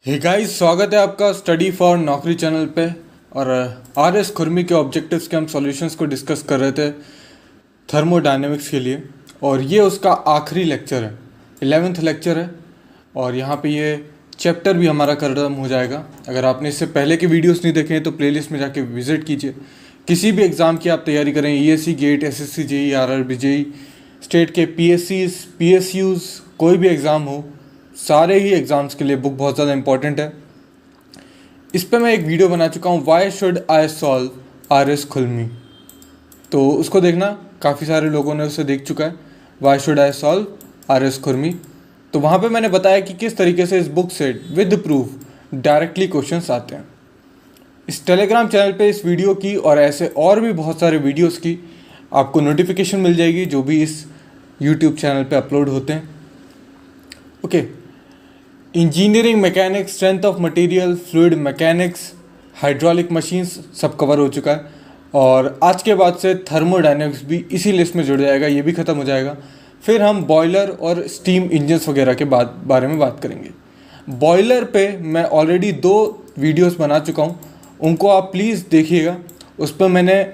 Hey guys, स्वागत है आपका स्टडी फॉर नौकरी चैनल पे। और आर एस खुरमी के ऑब्जेक्टिव्स के हम सॉल्यूशंस को डिस्कस कर रहे थे थर्मोडायनेमिक्स के लिए। और ये उसका आखिरी लेक्चर है, 11th लेक्चर है। और यहाँ पे ये चैप्टर भी हमारा खत्म हो जाएगा। अगर आपने इससे पहले के वीडियोस नहीं देखे हैं तो प्लेलिस्ट में जाके विजिट कीजिए। किसी भी एग्ज़ाम की आप तैयारी करें, ESC GATE, SSC JEE, RRB JEE, state के PSCs PSUs, कोई भी एग्ज़ाम हो, सारे ही एग्ज़ाम्स के लिए बुक बहुत ज़्यादा इंपॉर्टेंट है। इस पर मैं एक वीडियो बना चुका हूँ, why should I solve R S खुरमी। तो उसको देखना, काफ़ी सारे लोगों ने उसे देख चुका है, why should I solve R S खुरमी। तो वहाँ पे मैंने बताया कि किस तरीके से इस बुक से विद प्रूफ डायरेक्टली क्वेश्चंस आते हैं। इस टेलीग्राम चैनल पे इस वीडियो की और ऐसे और भी बहुत सारे वीडियोस की आपको नोटिफिकेशन मिल जाएगी जो भी इस यूट्यूब चैनल पे अपलोड होते हैं। Okay, engineering mechanics, strength of material, fluid mechanics, hydraulic machines सब कवर हो चुका है। और आज के बाद से थर्मोडायनेमिक्स भी इसी लिस्ट में जुड़ जाएगा, ये भी ख़त्म हो जाएगा। फिर हम बॉयलर और स्टीम इंजन्स वगैरह के बारे में बात करेंगे। बॉयलर पे मैं ऑलरेडी 2 वीडियोस बना चुका हूँ, उनको आप प्लीज़ देखिएगा। उस पर मैंने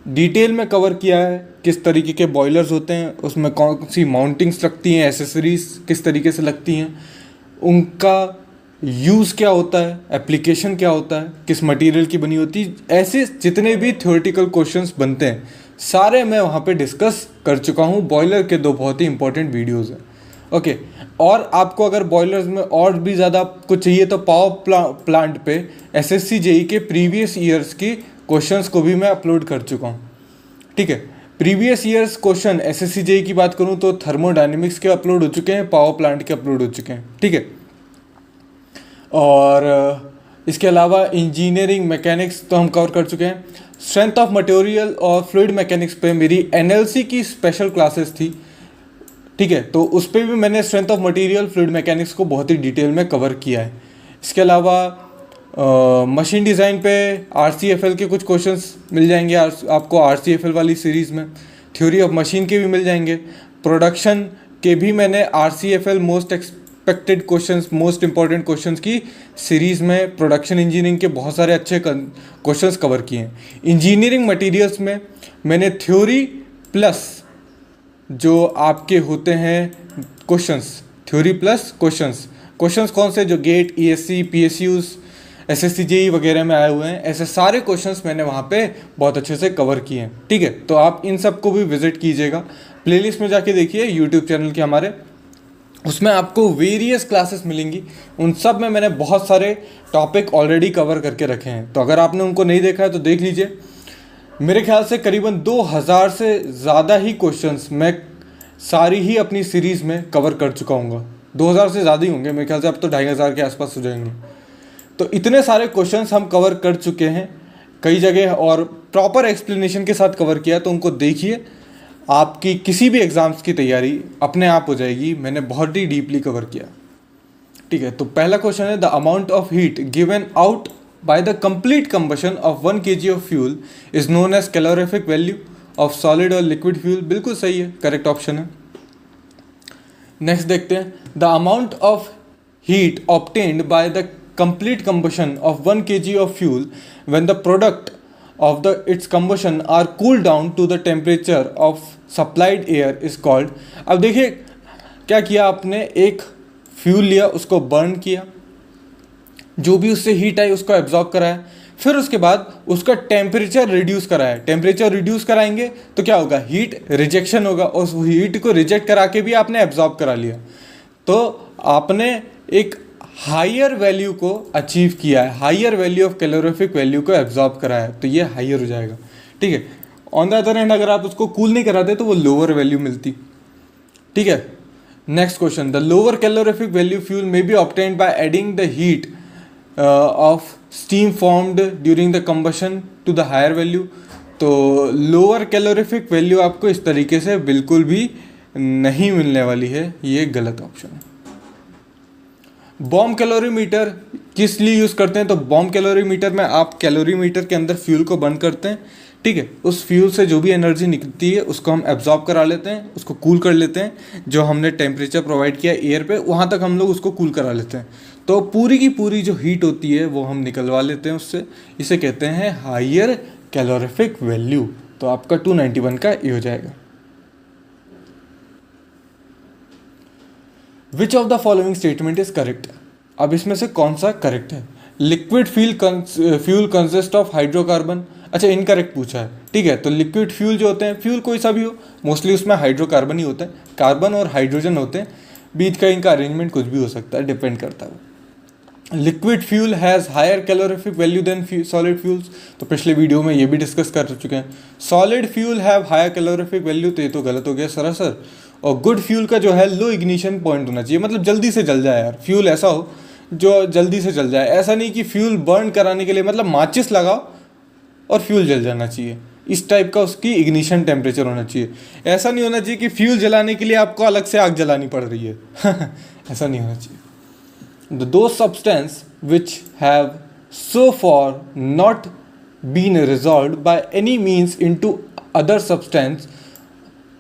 डिटेल में कवर किया है किस तरीके के बॉयलर्स होते हैं, उसमें कौन सी माउंटिंग्स लगती हैं, एसेसरीज किस तरीके से लगती हैं, उनका यूज़ क्या होता है, एप्लीकेशन क्या होता है, किस मटेरियल की बनी होती है, ऐसे जितने भी थ्योरेटिकल क्वेश्चंस बनते हैं सारे मैं वहाँ पे डिस्कस कर चुका हूँ। बॉयलर के 2 बहुत ही इंपॉर्टेंट वीडियोस हैं। ओके, और आपको अगर बॉयलर्स में और भी ज़्यादा कुछ चाहिए तो पावर प्लांट पे SSC JEE के प्रीवियस ईयर्स की क्वेश्चंस को भी मैं अपलोड कर चुका हूँ। ठीक है, previous years question SSC JEE की बात करूँ तो थर्मोडायनेमिक्स के अपलोड हो चुके हैं, पावर प्लांट के अपलोड हो चुके हैं। ठीक है, और इसके अलावा इंजीनियरिंग मैकेनिक्स तो हम कवर कर चुके हैं। स्ट्रेंथ ऑफ मटेरियल और फ्लूइड मैकेनिक्स पे मेरी NLC की स्पेशल क्लासेस थी। ठीक है, तो उस पर भी मैंने strength of material, fluid mechanics को बहुत ही डिटेल में कवर किया है। इसके अलावा मशीन डिज़ाइन पे RCFL के कुछ क्वेश्चंस मिल जाएंगे आपको RCFL वाली सीरीज़ में। थ्योरी ऑफ मशीन के भी मिल जाएंगे। प्रोडक्शन के भी मैंने RCFL most expected questions, most important questions की सीरीज़ में प्रोडक्शन इंजीनियरिंग के बहुत सारे अच्छे क्वेश्चंस कवर किए हैं। इंजीनियरिंग मटेरियल्स में मैंने थ्योरी प्लस जो आपके होते हैं क्वेश्चंस, थ्योरी प्लस क्वेश्चंस कौन से, जो gate, ESC PSUs SSC JEE वगैरह में आए हुए हैं, ऐसे सारे क्वेश्चंस मैंने वहाँ पे बहुत अच्छे से कवर किए हैं। ठीक है, तो आप इन सब को भी विजिट कीजिएगा, प्लेलिस्ट में जाके देखिए यूट्यूब चैनल के हमारे, उसमें आपको वेरियस क्लासेस मिलेंगी। उन सब में मैंने बहुत सारे टॉपिक ऑलरेडी कवर करके रखे हैं, तो अगर आपने उनको नहीं देखा है तो देख लीजिए। मेरे ख्याल से करीबन 2000 से ज़्यादा ही क्वेश्चंस मैं सारी ही अपनी सीरीज़ में कवर कर चुका हूँ। 2000 से ज़्यादा ही होंगे मेरे ख्याल से, अब तो 2500 के आसपास हो जाएंगे। तो इतने सारे क्वेश्चंस हम कवर कर चुके हैं कई जगह, और प्रॉपर एक्सप्लेनेशन के साथ कवर किया, तो उनको देखिए। आपकी किसी भी एग्ज़ाम्स की तैयारी अपने आप हो जाएगी, मैंने बहुत ही डीपली कवर किया। ठीक है, तो पहला क्वेश्चन है, the amount of heat given out by the complete combustion of 1 kg of fuel is known as calorific value of solid or liquid fuel। बिल्कुल सही है, करेक्ट ऑप्शन है। नेक्स्ट देखते हैं, the amount of heat obtained by the complete combustion of 1 kg of fuel when the product of its combustion are cooled down to the temperature of supplied air is called। अब देखिए क्या किया आपने, एक fuel लिया, उसको burn किया, जो भी उससे हीट आई उसको एब्जॉर्ब कराया, फिर उसके बाद उसका टेम्परेचर रिड्यूस कराया। टेम्परेचर रिड्यूस कराएंगे तो क्या होगा, हीट रिजेक्शन होगा, और उस हीट को रिजेक्ट करा के भी आपने एब्जॉर्ब करा लिया, तो आपने एक हायर वैल्यू को अचीव किया है, higher value of calorific value को एब्जॉर्ब कराया है, तो ये हायर हो जाएगा। ठीक है, ऑन द अदर हैंड अगर आप उसको कूल नहीं कराते तो वो लोअर वैल्यू मिलती। ठीक है, next question, the lower calorific value fuel may be obtained by adding the heat of steam formed during the combustion to the higher value। तो लोअर कैलोरीफिक वैल्यू आपको इस तरीके से बिल्कुल भी नहीं मिलने वाली है, ये गलत ऑप्शन है। बॉम्ब कैलोरीमीटर किस लिए यूज़ करते हैं, तो बॉम्ब कैलोरीमीटर में आप कैलोरीमीटर के अंदर फ्यूल को बर्न करते हैं। ठीक है, उस फ्यूल से जो भी एनर्जी निकलती है उसको हम एब्जॉर्ब करा लेते हैं, उसको कूल कर लेते हैं, जो हमने टेम्परेचर प्रोवाइड किया एयर पे वहाँ तक हम लोग उसको कूल करा लेते हैं। तो पूरी की पूरी जो हीट होती है वो हम निकलवा लेते हैं उससे, इसे कहते हैं हायर कैलोरीफिक वैल्यू। तो आपका 291 का ये हो जाएगा। Which of the following statement is correct? अब इसमें से कौन सा करेक्ट है? Liquid fuel consist of hydrocarbon. अच्छा, इनकरेक्ट पूछा है, ठीक है। तो लिक्विड फ्यूल जो होते हैं, फ्यूल कोई सा भी हो, मोस्टली उसमें हाइड्रोकार्बन ही होता है, कार्बन और हाइड्रोजन होते हैं, बीच का इनका अरेंजमेंट कुछ भी हो सकता है, डिपेंड करता है। Liquid fuel has higher calorific value than solid fuels. तो पिछले वीडियो में ये भी डिस्कस कर चुके हैं। Solid fuel have higher calorific value, तो ये तो गलत हो गया सरासर। और गुड फ्यूल का जो है लो इग्निशन पॉइंट होना चाहिए, मतलब जल्दी से जल जाए यार, फ्यूल ऐसा हो जो जल्दी से जल जाए। ऐसा नहीं कि फ्यूल बर्न कराने के लिए मतलब माचिस लगाओ और फ्यूल जल जाना चाहिए, इस टाइप का उसकी इग्निशन टेम्परेचर होना चाहिए। ऐसा नहीं होना चाहिए कि फ्यूल जलाने के लिए आपको अलग से आग जलानी पड़ रही है ऐसा नहीं होना चाहिए। Those substances which have so far not been resolved by any means into other substance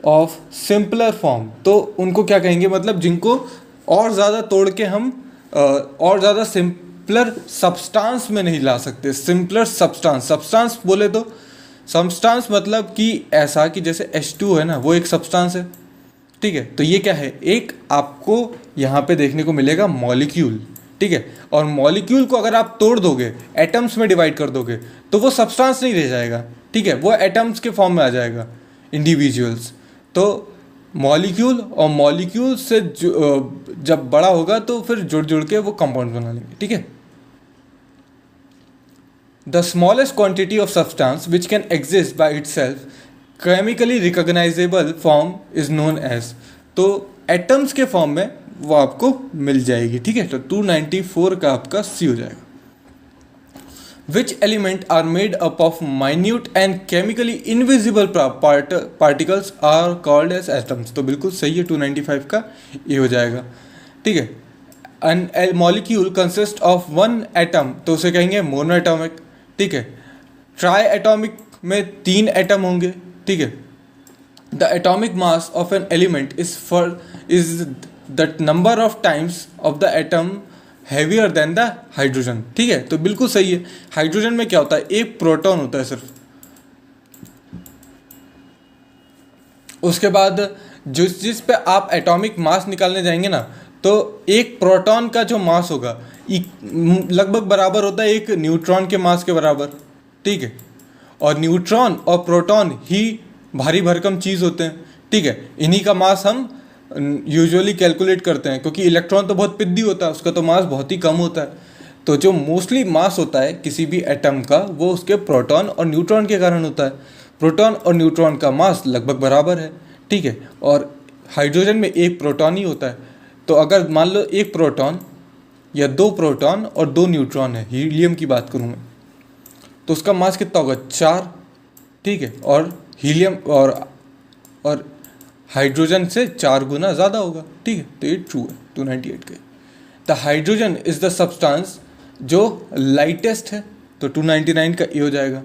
of simpler form, तो उनको क्या कहेंगे, मतलब जिनको और ज़्यादा तोड़ के हम और ज़्यादा सिंपलर सब्सटेंस में नहीं ला सकते। सिंपलर सब्सटेंस, सब्सटेंस बोले तो सब्सटेंस मतलब कि ऐसा कि जैसे H2 है ना, वो एक सब्सटेंस है, ठीक है। तो ये क्या है, एक आपको यहाँ पे देखने को मिलेगा मॉलिक्यूल, ठीक है। और मॉलिक्यूल को अगर आप तोड़ दोगे, एटम्स में डिवाइड कर दोगे, तो वो सब्सटेंस नहीं रह जाएगा, ठीक है, वो एटम्स के फॉर्म में आ जाएगा, इंडिविजुअल्स। तो मॉलिक्यूल और मॉलिक्यूल से जब बड़ा होगा तो फिर जुड़ जुड़ के वो कंपाउंड बना लेंगे, ठीक है। The smallest quantity of substance which can exist by itself chemically recognizable form is known as, तो एटम्स के फॉर्म में वो आपको मिल जाएगी, ठीक है। तो 294 का आपका सी हो जाएगा। Which element are made up of minute and chemically invisible particles are called as atoms, तो बिल्कुल सही है, 295 का ये हो जाएगा, ठीक है। An molecule consist of one atom, तो उसे कहेंगे मोनोएटॉमिक, ठीक है। ट्राई एटॉमिक में 3 एटम होंगे, ठीक है। The atomic mass of an element is the number of times of the atom heavier than the hydrogen, ठीक है। तो बिल्कुल सही है। हाइड्रोजन में क्या होता है, एक प्रोटॉन होता है सिर्फ। उसके बाद जिस पे आप एटॉमिक मास निकालने जाएंगे ना, तो एक प्रोटॉन का जो मास होगा लगभग बराबर होता है एक न्यूट्रॉन के मास के बराबर, ठीक है। और न्यूट्रॉन और प्रोटॉन ही भारी भरकम चीज़ होते हैं, ठीक है। इन्हीं का मास हम यूजुअली कैलकुलेट करते हैं, क्योंकि इलेक्ट्रॉन तो बहुत पिद्दी होता है, उसका तो मास बहुत ही कम होता है। तो जो मोस्टली मास होता है किसी भी एटम का, वो उसके प्रोटॉन और न्यूट्रॉन के कारण होता है। प्रोटॉन और न्यूट्रॉन का मास लगभग बराबर है, ठीक है। और हाइड्रोजन में एक प्रोटॉन ही होता है। तो अगर मान लो एक प्रोटॉन या 2 प्रोटॉन और 2 न्यूट्रॉन है, हीलियम की बात करूँ मैं, तो उसका मास कितना होगा, 4, ठीक है। और हीलियम और हाइड्रोजन से 4 गुना ज़्यादा होगा, ठीक है। तो ये ट्रू है, 298 के। The hydrogen is the substance जो लाइटेस्ट है, तो 299 का ये हो जाएगा।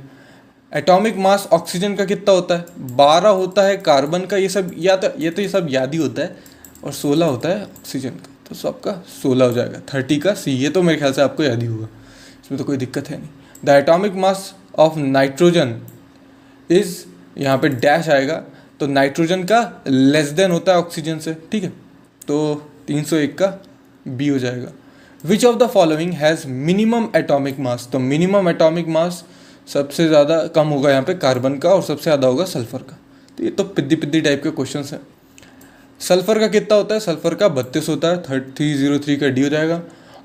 एटॉमिक मास ऑक्सीजन का कितना होता है, 12 होता है। कार्बन का ये सब ये सब याद ही होता है। और 16 होता है ऑक्सीजन का, तो सबका 16 हो जाएगा। 30 का सी, ये तो मेरे ख्याल से आपको याद ही होगा, इसमें तो कोई दिक्कत है नहीं। The atomic mass of nitrogen is, यहाँ पे डैश आएगा, तो नाइट्रोजन का लेस देन होता है ऑक्सीजन से, ठीक है। तो 301 का बी हो जाएगा। Which of the following has minimum atomic mass, तो मिनिमम एटॉमिक मास सबसे ज़्यादा कम होगा यहाँ पे कार्बन का, और सबसे ज़्यादा होगा सल्फर का। तो ये तो पिद्दी टाइप के क्वेश्चन हैं। सल्फर का कितना होता है, सल्फर का 32 होता है, 303 का डी हो जाएगा।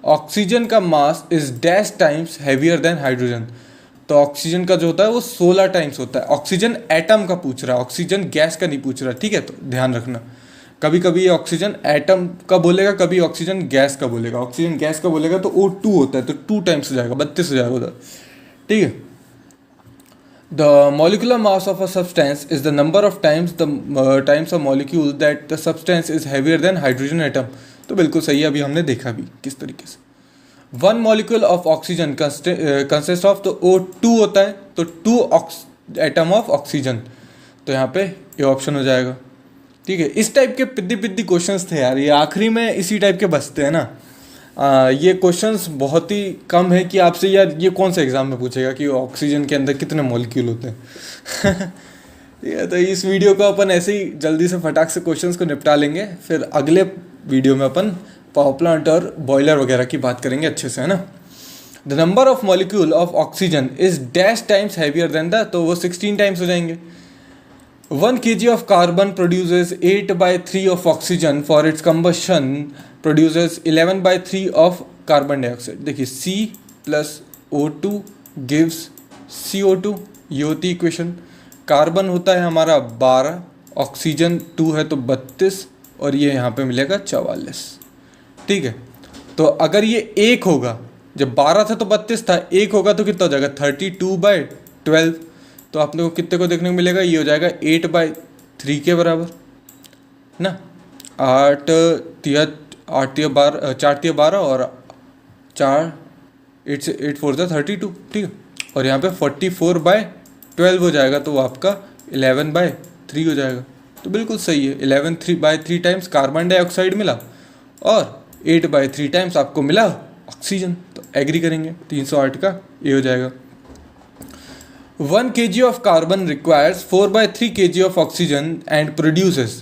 ऑक्सीजन का mass is dash times heavier than hydrogen, तो ऑक्सीजन का जो होता है वो 16 टाइम्स होता है। ऑक्सीजन एटम का पूछ रहा है, ऑक्सीजन गैस का नहीं पूछ रहा, ठीक है। तो ध्यान रखना, कभी कभी ये ऑक्सीजन एटम का बोलेगा, कभी ऑक्सीजन गैस का बोलेगा। ऑक्सीजन गैस का बोलेगा तो O2 होता है, तो 2 टाइम्स हो जाएगा, 32 हो जाएगा उधर, ठीक है। The molecular mass of a substance is the number of times times of molecule that the substance is heavier than hydrogen atom, तो बिल्कुल सही है, अभी हमने देखा भी किस तरीके से। 1 molecule of oxygen consist of, तो O2 होता है, तो 2 एटम ऑफ ऑक्सीजन, तो यहाँ पे ये ऑप्शन हो जाएगा, ठीक है। इस टाइप के पिद्दी क्वेश्चंस थे यार, ये आखिरी में इसी टाइप के बचते हैं ना, ये क्वेश्चंस बहुत ही कम है कि आपसे यार ये कौन सा एग्जाम में पूछेगा कि ऑक्सीजन के अंदर कितने मॉलिक्यूल होते हैं। ये तो इस वीडियो को अपन ऐसे ही जल्दी से फटाक से क्वेश्चंस को निपटा लेंगे, फिर अगले वीडियो में अपन पावर प्लांट और बॉयलर वगैरह की बात करेंगे अच्छे से, है ना। The number of molecule of oxygen is dash times heavier than the, तो वो 16 टाइम्स हो जाएंगे। 1 kg of carbon produces 8/3 of oxygen. For its combustion produces 11/3 of carbon dioxide. देखिए C plus O2 gives CO2, ये होती equation. Carbon होता है हमारा 12, ऑक्सीजन 2 है तो 32, और ये यहाँ पे मिलेगा 44। ठीक है, तो अगर ये 1 होगा, जब 12 था तो 32 था, 1 होगा तो कितना हो जाएगा 32/12, तो आप लोग को कितने को देखने को मिलेगा, ये हो जाएगा 8/3 के बराबर ना। 8 तिया 12 4 तिया 12 और 4 8 से 8 4 32, ठीक है। और यहाँ पे 44/12 हो जाएगा, तो वो आपका 11/3 हो जाएगा। तो बिल्कुल सही है, 11/3 टाइम्स कार्बन डाइऑक्साइड मिला और 8/3 टाइम्स आपको मिला ऑक्सीजन, तो एग्री करेंगे 308 का ये हो जाएगा। 1 kg of carbon requires 4/3 kg of oxygen and produces,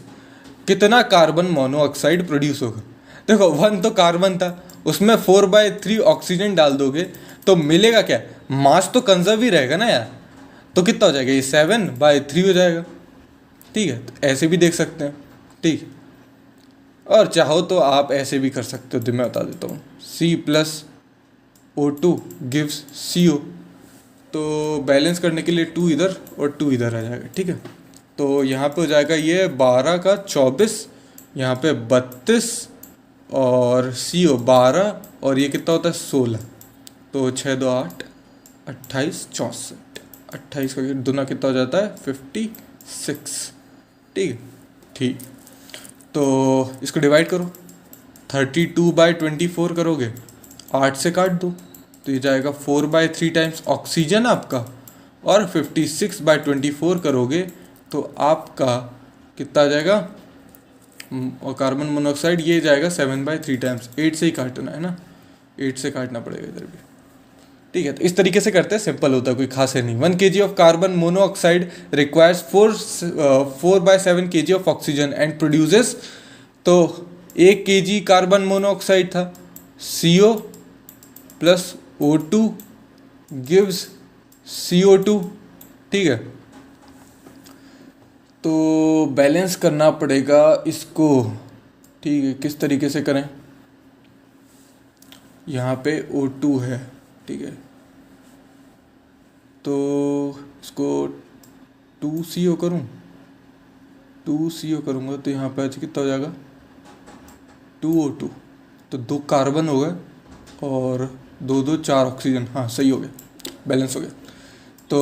कितना कार्बन मोनोऑक्साइड प्रोड्यूस होगा। देखो 1 तो कार्बन था, उसमें 4/3 ऑक्सीजन डाल दोगे तो मिलेगा क्या, मास तो कंजर्व ही रहेगा ना यार, तो कितना हो जाएगा, ये 7/3 हो जाएगा। ठीक है, तो ऐसे भी देख सकते हैं, ठीक। और चाहो तो आप ऐसे भी कर सकते हो, तो मैं बता देता हूँ। C plus O2 gives CO, तो बैलेंस करने के लिए 2 इधर और 2 इधर आ जाएगा, ठीक है। तो यहाँ पे हो जाएगा ये 12 का 24, यहाँ पे 32 और CO 12, और ये कितना होता है 16, तो 6 2 8 28 64, 28 का दुना कितना हो जाता है 56, ठीक है। ठीक, तो इसको डिवाइड करो, 32/24 करोगे, 8 से काट दो, तो ये जाएगा 4/3 टाइम्स ऑक्सीजन आपका, और 56/24 करोगे तो आपका कितना आ जाएगा, और कार्बन मोनोऑक्साइड ये जाएगा 7/3 टाइम्स। 8 से ही काटना है ना, 8 से काटना पड़ेगा इधर भी, ठीक है। तो इस तरीके से करते हैं, सिंपल होता है, कोई खास है नहीं। 1 kg of carbon monoxide requires 4/7 kg of oxygen and produces, तो 1 kg कार्बन मोनोऑक्साइड था, CO plus O2 gives CO2, ठीक है। तो बैलेंस करना पड़ेगा इसको, ठीक है। किस तरीके से करें, यहाँ पे O2 है, ठीक है, तो इसको 2CO करूँ, 2CO करूँगा तो यहाँ पे कितना हो जाएगा 2O2, तो 2 कार्बन हो गए और 2 2 4 ऑक्सीजन, हाँ सही हो गया, बैलेंस हो गया। तो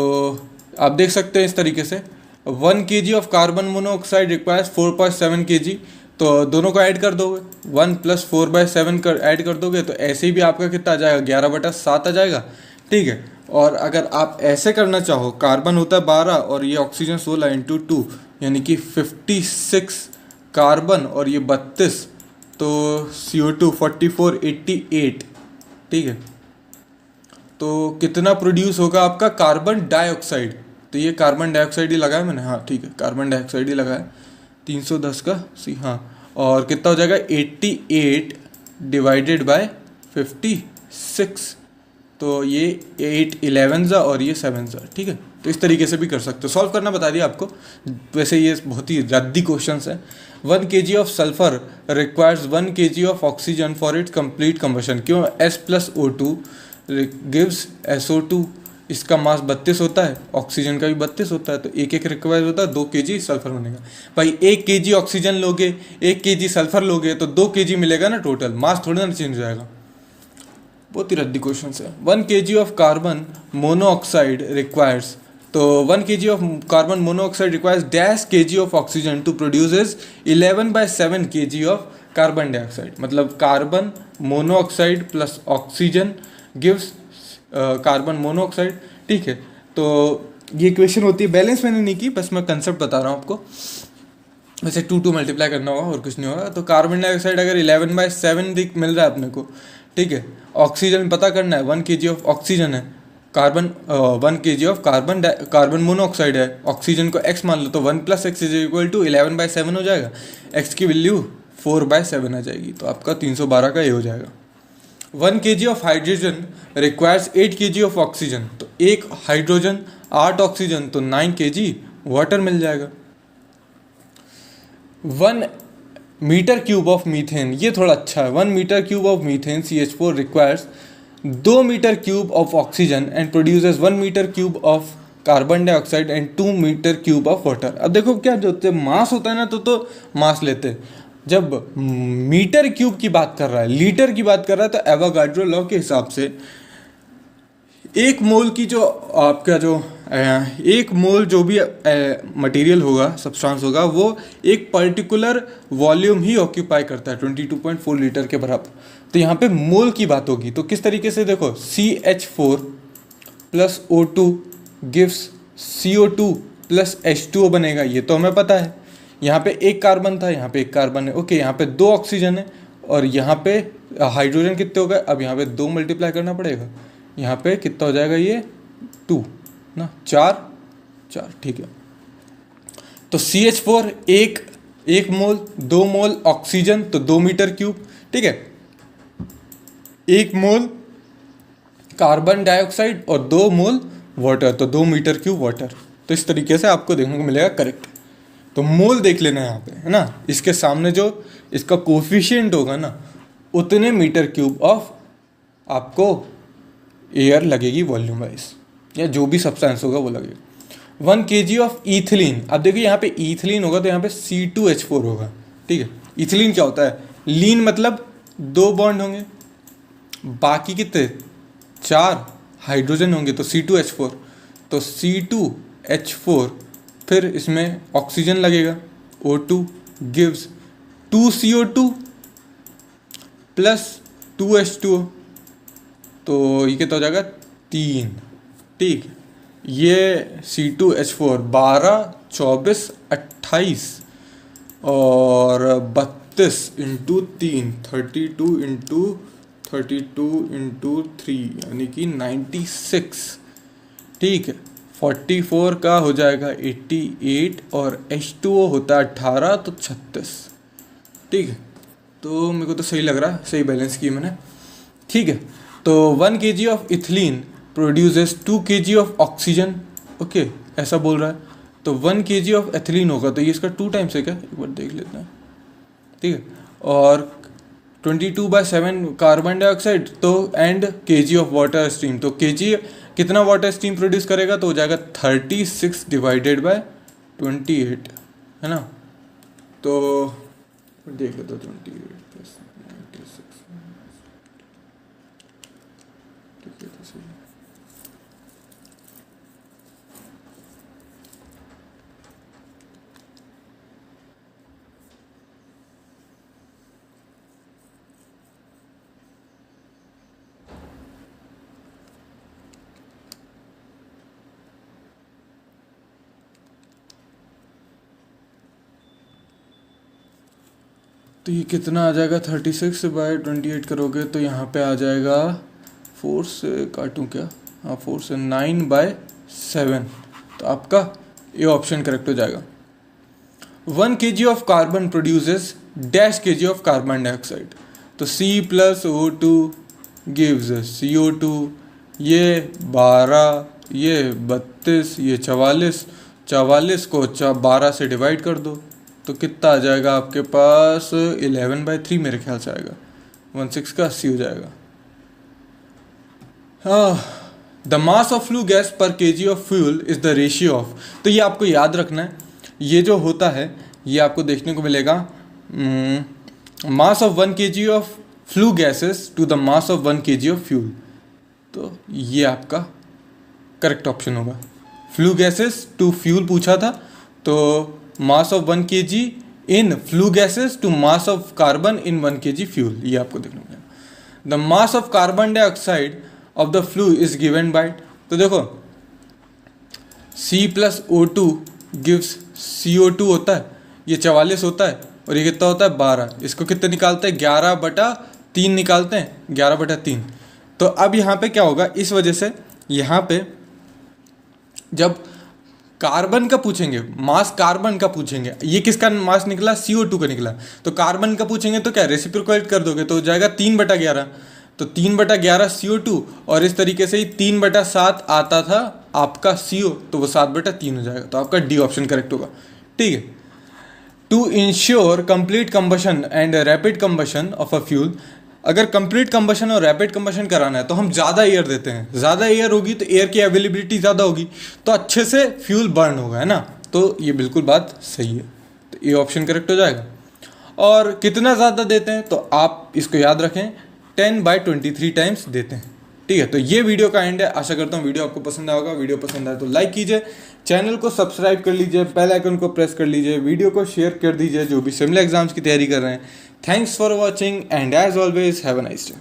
आप देख सकते हैं इस तरीके से 1 kg of carbon monoxide requires 4/7 kg, तो दोनों को ऐड कर दोगे, 1 + 4/7 कर ऐड कर दोगे तो ऐसे ही भी आपका कितना आ जाएगा 11/7 आ जाएगा, ठीक है। और अगर आप ऐसे करना चाहो, कार्बन होता है 12 और ये ऑक्सीजन 16 × 2, यानी कि 56 कार्बन और ये 32, तो CO2 44 88, ठीक है। तो कितना प्रोड्यूस होगा आपका कार्बन डाइऑक्साइड, तो ये कार्बन डाइऑक्साइड ही लगाया मैंने, हाँ ठीक है, कार्बन डाइऑक्साइड ही लगाया, 310 का C, हाँ। और कितना हो जाएगा 88 / 56, तो ये 8 11 और ये 7, ठीक है। तो इस तरीके से भी कर सकते हो, सॉल्व करना बता दिया आपको। वैसे ये बहुत ही रद्दी क्वेश्चंस है। 1 kg of sulphur requires 1 kg of oxygen for its complete combustion, क्यों, S + O2 गिव्स SO2, इसका मास 32 होता है, ऑक्सीजन का भी 32 होता है, तो एक एक रिक्वायर होता है, 2 kg सल्फर बनेगा। भाई 1 kg ऑक्सीजन लोगे, 1 kg सल्फर लोगे तो 2 kg मिलेगा ना टोटल, मास थोड़ी ना चेंज हो जाएगा। बहुत ही रद्दी क्वेश्चन है। 1 kg of carbon monoxide requires, तो 1 kg of carbon monoxide requires dash kg of oxygen to produces 11/7 kg of carbon dioxide, मतलब carbon monoxide plus oxygen gives carbon monoxide, ठीक है। तो ये इक्वेशन होती है, बैलेंस मैंने नहीं की, बस मैं कंसेप्ट बता रहा हूँ आपको। वैसे 2 मल्टीप्लाई करना होगा और कुछ नहीं होगा। तो कार्बन डाइऑक्साइड अगर 11/7 मिल रहा है अपने को, ठीक है। ऑक्सीजन पता करना है, 1 kg ऑफ ऑक्सीजन है, carbon 1 kg of carbon monoxide है, ऑक्सीजन को x मान लो तो 1 + x = 11/7 हो जाएगा, x की वैल्यू 4/7 आ जाएगी, तो आपका 312 का ये हो जाएगा। 1 kg of hydrogen requires 8 kg of oxygen, तो 1 हाइड्रोजन 8 ऑक्सीजन तो 9 kg वाटर मिल जाएगा। 1 मीटर क्यूब ऑफ मीथेन, ये थोड़ा अच्छा है, 1 metre cube of methane CH4 requires 2 metre cube of oxygen and produces 1 metre cube of carbon dioxide and 2 metre cube of water. अब देखो क्या जो मास होता है ना तो मास लेते हैं, जब मीटर क्यूब की बात कर रहा है, लीटर की बात कर रहा है, तो एवोगाड्रो लॉ के हिसाब से 1 मोल की जो आपका जो 1 मोल जो भी मटेरियल होगा, सब्सटेंस होगा, वो एक पर्टिकुलर वॉल्यूम ही ऑक्यूपाई करता है 22.4 लीटर के बराबर। तो यहाँ पे मोल की बात होगी, तो किस तरीके से देखो, CH4 + O2 gives CO2 + H2O बनेगा, ये तो हमें पता है। यहाँ पे 1 कार्बन था, यहाँ पे 1 कार्बन है, ओके, यहाँ पे 2 ऑक्सीजन है और यहाँ पे हाइड्रोजन कितने हो गए, अब यहाँ पे 2 मल्टीप्लाई करना पड़ेगा, यहाँ पे कितना हो जाएगा, ये 2 ना, 4, ठीक है। तो CH4 1 मोल, 2 मोल ऑक्सीजन तो 2 मीटर क्यूब, ठीक है, 1 मोल कार्बन डाइऑक्साइड और 2 मोल वाटर तो 2 मीटर क्यूब वाटर। तो इस तरीके से आपको देखने को मिलेगा करेक्ट। तो मोल देख लेना यहाँ पे, है ना, इसके सामने जो इसका कोफिशिएंट होगा ना, उतने मीटर क्यूब ऑफ आपको एयर लगेगी वॉल्यूम वाइज, या जो भी सब्सटेंस होगा वो लगेगा। 1 kg ऑफ ईथिलीन, अब देखिए यहाँ पे ईथिलीन होगा तो यहाँ पे C2H4 होगा, ठीक है। ईथिलीन क्या होता है, लीन मतलब 2 बॉन्ड होंगे, बाकी कितने 4 हाइड्रोजन होंगे तो C2H4, तो C2H4 फिर इसमें ऑक्सीजन लगेगा, O2 गिव्स 2 CO2 + 2 H2O, तो ये कितना हो जाएगा 3, ठीक। ये C2H4 12, 24, 28 और 32 × 3 32 × 3 यानी कि 96, ठीक है। 44 का हो जाएगा 88 और H2O होता है 18 तो 36, ठीक है। तो मेरे को तो सही लग रहा है, सही बैलेंस की मैंने, ठीक है। तो 1 kg of ethylene produces 2 kg of oxygen, okay, ऐसा बोल रहा है। तो 1 kg ऑफ एथिलीन होगा तो ये इसका 2 टाइम्स है क्या, एक बार देख लेते हैं, ठीक है। और 22/7 कार्बन डाइऑक्साइड तो and kg of water stream, तो kg कितना वाटर स्ट्रीम प्रोड्यूस करेगा, तो हो जाएगा 36 / 28, है ना। तो देख लेते हो 28 + 96, ठीक है, तो सही है। तो ये कितना आ जाएगा, 36/28 करोगे तो यहाँ पे आ जाएगा, 4 से काटूँ क्या, हाँ 4 से 9/7, तो आपका ये ऑप्शन करेक्ट हो जाएगा। 1 kg of carbon produces dash kg of carbon dioxide, तो C + O2 गिव्स CO2, ये 12, ये 32, ये 44 को 12 से डिवाइड कर दो तो कितना आ जाएगा आपके पास, 11/3 मेरे ख्याल से आएगा, 16 का 80 हो जाएगा। The mass of flue gas पर kg of fuel is the ratio of, तो ये आपको याद रखना है, ये जो होता है ये आपको देखने को मिलेगा, mass of 1 kg of flue gases to the mass of 1 kg of fuel, तो ये आपका करेक्ट ऑप्शन होगा। फ्लू गैसेस टू फ्यूल पूछा था, तो mass of 1 kg in flue gases to mass of carbon in 1 kg fuel, ये आपको देखना मिलेगा। The mass of carbon dioxide of the flue is given by, तो देखो C + O2 गिव्स CO2 होता है, ये 44 होता है और ये कितना होता है 12, इसको कितना निकालता है 11/3 3 निकालते हैं, 11/3। तो अब यहाँ पे क्या होगा, इस वजह से यहाँ पे जब कार्बन का पूछेंगे, मास कार्बन का पूछेंगे, ये किसका मास निकला, CO2 का निकला, तो कार्बन का पूछेंगे तो क्या रेसिप्रोकेट कर दोगे तो हो जाएगा 3/11। तो 3/11 CO2, और इस तरीके से ही 3/7 आता था आपका CO, तो वो 7/3 हो जाएगा। तो आपका डी ऑप्शन करेक्ट होगा। ठीक है। To ensure complete combustion and rapid combustion of a fuel, अगर कंप्लीट कंबशन और रैपिड कंबशन कराना है तो हम ज़्यादा एयर देते हैं, ज़्यादा एयर होगी तो एयर की अवेलेबिलिटी ज़्यादा होगी, तो अच्छे से फ्यूल बर्न होगा, है ना। तो ये बिल्कुल बात सही है, तो ये ऑप्शन करेक्ट हो जाएगा। और कितना ज़्यादा देते हैं तो आप इसको याद रखें, 10/23 टाइम्स देते हैं। ठीक है, तो ये वीडियो का एंड है। आशा करता हूँ वीडियो आपको पसंद आएगा। वीडियो पसंद आए तो लाइक कीजिए, चैनल को सब्सक्राइब कर लीजिए, बेल आइकन को प्रेस कर लीजिए, वीडियो को शेयर कर दीजिए जो भी सिमिलर एग्जाम्स की तैयारी कर रहे हैं। Thanks for watching and as always have a nice day.